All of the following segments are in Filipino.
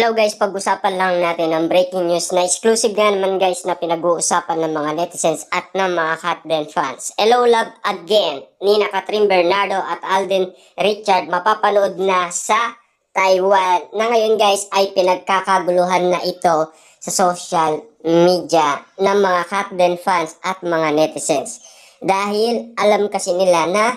Hello guys, pag-usapan lang natin ang breaking news na exclusive nga naman guys na pinag-uusapan ng mga netizens at ng mga Katden fans. Hello love again, Nina Catherine Bernardo at Alden Richard mapapanood na sa Taiwan na ngayon guys ay pinagkakaguluhan na ito sa social media ng mga Katden fans at mga netizens. Dahil alam kasi nila na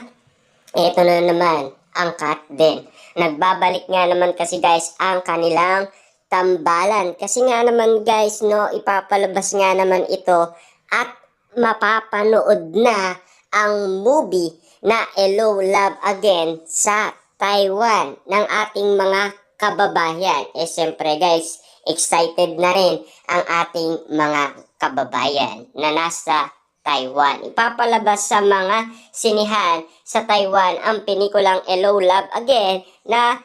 ito na naman ang Katden. Nagbabalik nga naman kasi guys ang kanilang tambalan. Kasi nga naman guys no, ipapalabas nga naman ito at mapapanood na ang movie na Hello Love Again sa Taiwan ng ating mga kababayan. Siyempre guys, excited na rin ang ating mga kababayan na nasa Taiwan. Ipapalabas sa mga sinihan sa Taiwan ang pelikulang Hello Love Again na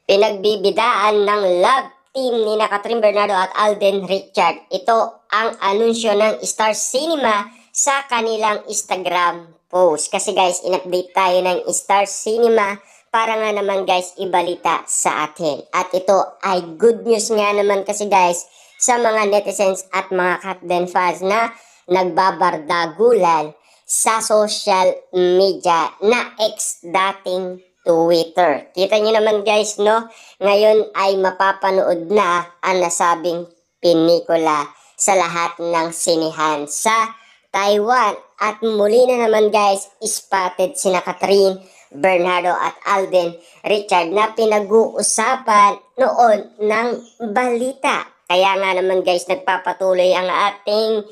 pinagbibidaan ng love team ni Catherine Bernardo at Alden Richard. Ito ang anunsyo ng Star Cinema sa kanilang Instagram post. Kasi guys, in-update tayo ng Star Cinema para nga naman guys ibalita sa atin. At ito ay good news nga naman kasi guys sa mga netizens at mga Katden fans na nagbabardagulan sa social media na ex dating Twitter. Kita nyo naman guys no, ngayon ay mapapanood na ang nasabing pelikula sa lahat ng sinihan sa Taiwan. At muli na naman guys, spotted sina Catherine Bernardo at Alden Richard na pinag-uusapan noon ng balita. Kaya nga naman guys, nagpapatuloy ang ating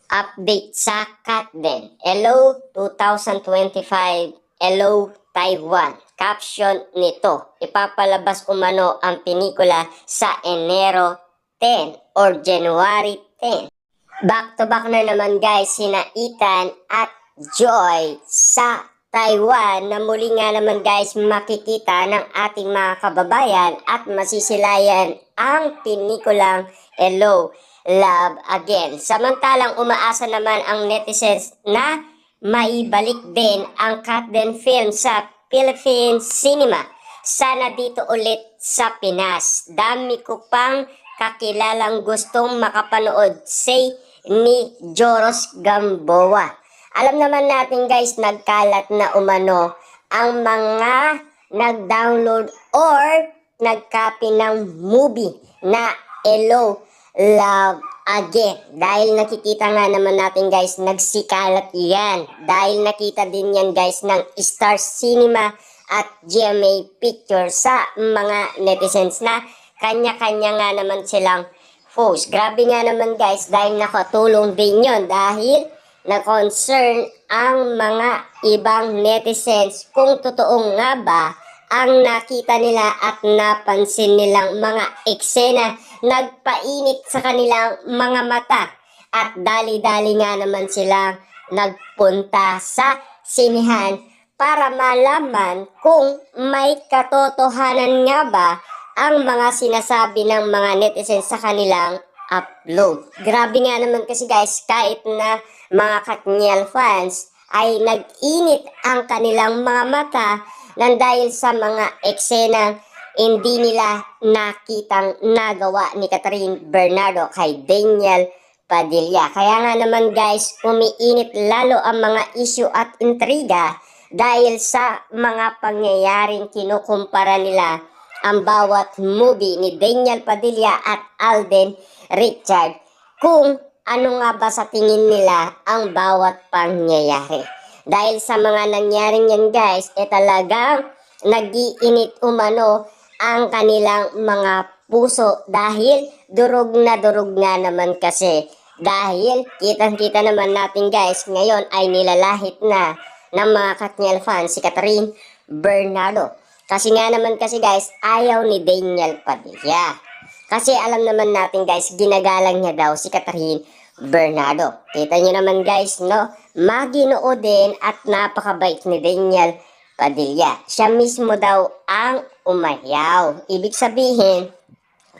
update sa Katden. Hello 2025, Hello Taiwan. Caption nito, ipapalabas umano ang pelikula sa Enero 10 or January 10. Back to back na naman guys sina Ethan at Joy sa Taiwan na muli nga naman guys makikita ng ating mga kababayan at masisilayan ang pelikulang Hello Love Again. Samantalang umaasa naman ang netizens na maibalik din ang Katden film sa Philippine cinema. Sana dito ulit sa Pinas. Dami ko pang kakilalang gustong makapanood, say ni Joros Gamboa. Alam naman natin guys, nagkalat na umano ang mga nag-download or nag-copy ng movie na Hello Love Again. Dahil nakikita nga naman natin guys, nagsikalat yan. Dahil nakita din yan guys ng Star Cinema at GMA Pictures sa mga netizens na kanya-kanya nga naman silang post. Grabe nga naman guys, dahil nakatulong din yon dahil na-concern ang mga ibang netizens kung totoo nga ba ang nakita nila at napansin nilang mga eksena nagpainit sa kanilang mga mata. At dali-dali nga naman silang nagpunta sa sinihan para malaman kung may katotohanan nga ba ang mga sinasabi ng mga netizens sa kanilang upload. Grabe nga naman kasi guys, kahit na mga Katniel fans ay nag-init ang kanilang mga mata nang dahil sa mga eksena hindi nila nakitang nagawa ni Catherine Bernardo kay Daniel Padilla. Kaya nga naman guys, umiinit lalo ang mga issue at intriga dahil sa mga pangyayaring kinukumpara nila ang bawat movie ni Daniel Padilla at Alden Richard kung ano nga ba sa tingin nila ang bawat pangyayari. Dahil sa mga nangyaring yan guys, talagang nag-iinit umano ang kanilang mga puso dahil durog nga naman kasi. Dahil kitang-kita naman natin guys, ngayon ay nilalahit na ng mga Katniel fans si Catherine Bernardo. Kasi nga naman kasi guys, ayaw ni Daniel Padilla. Kasi alam naman natin guys, ginagalang niya daw si Catherine Bernardo. Kita nyo naman guys, no? Maginoo din at napakabait ni Daniel Padilla. Siya mismo daw ang umayaw. Ibig sabihin,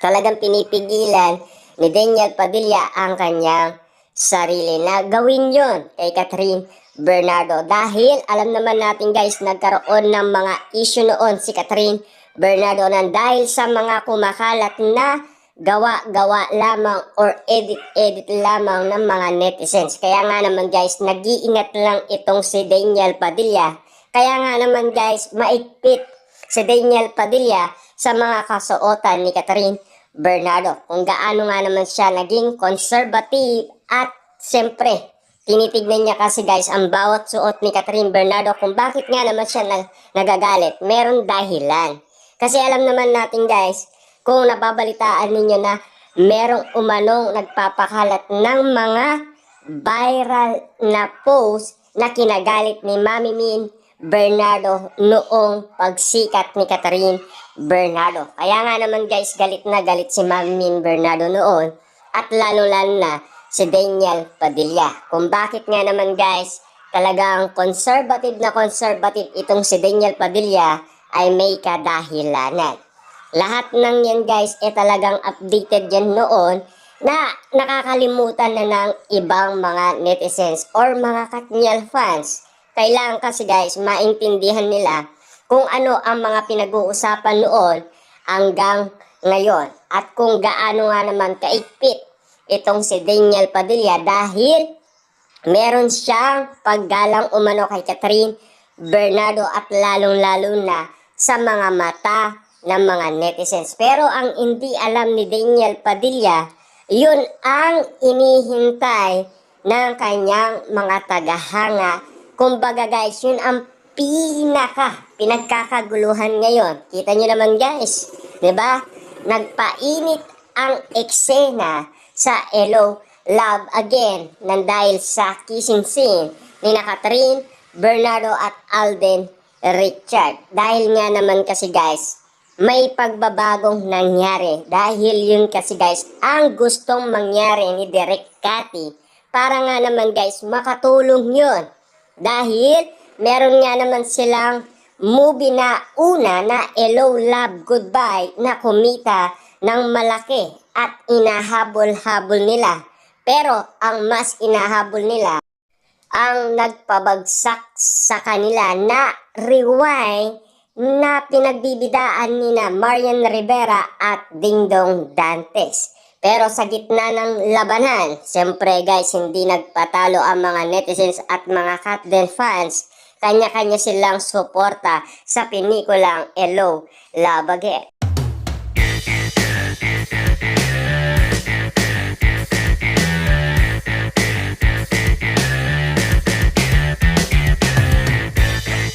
talagang pinipigilan ni Daniel Padilla ang kanyang sarili na gawin yon kay Catherine Bernardo. Dahil alam naman natin guys, nagkaroon ng mga issue noon si Catherine Bernardo nang dahil sa mga kumakalat na gawa-gawa lamang or edit-edit lamang ng mga netizens. Kaya nga naman guys, nag-iingat lang itong si Daniel Padilla. Kaya nga naman guys, maigpit si Daniel Padilla sa mga kasuotan ni Catherine Bernardo. Kung gaano nga naman siya naging conservative at siyempre, tinitignan niya kasi guys ang bawat suot ni Catherine Bernardo kung bakit nga naman siya nagagalit. Meron dahilan. Kasi alam naman natin guys, kung nababalitaan ninyo na merong umanong nagpapakalat ng mga viral na post na kinagalit ni Mami Min Bernardo noong pagsikat ni Catherine Bernardo. Kaya nga naman guys, galit na galit si Mami Min Bernardo noon at lalo-lalo na si Daniel Padilla. Kung bakit nga naman guys, talagang conservative na conservative itong si Daniel Padilla ay may kadahilanan. Lahat ng yan guys talagang updated yan noon na nakakalimutan na ng ibang mga netizens or mga Katniel fans. Kailangan kasi guys maintindihan nila kung ano ang mga pinag-uusapan noon hanggang ngayon at kung gaano nga naman kaigpit itong si Daniel Padilla dahil meron siyang paggalang umano kay Catherine Bernardo at lalong-lalo na sa mga mata ng mga netizens. Pero ang hindi alam ni Daniel Padilla, yun ang inihintay ng kanyang mga tagahanga. Kumbaga guys, yun ang pinagkakaguluhan ngayon. Kita nyo naman guys, 'di ba? Nagpainit ang eksena sa Hello, Love Again nang dahil sa kissing scene ni Catherine Bernardo at Alden Richard. Dahil nga naman kasi guys, may pagbabagong nangyari. Dahil yun kasi guys, ang gustong mangyari ni Direk Cathy para nga naman guys, makatulong yun. Dahil meron nga naman silang movie na una na Hello, Love, Goodbye na kumita ng malaki at inahabol-habol nila. Pero ang mas inahabol nila ang nagpabagsak sa kanila na rewind na pinagbibidaan ni na Marian Rivera at Dingdong Dantes. Pero sa gitna ng labanan, siyempre guys, hindi nagpatalo ang mga netizens at mga Katniel fans. Kanya-kanya silang suporta sa pinikulang Hello, Love Again.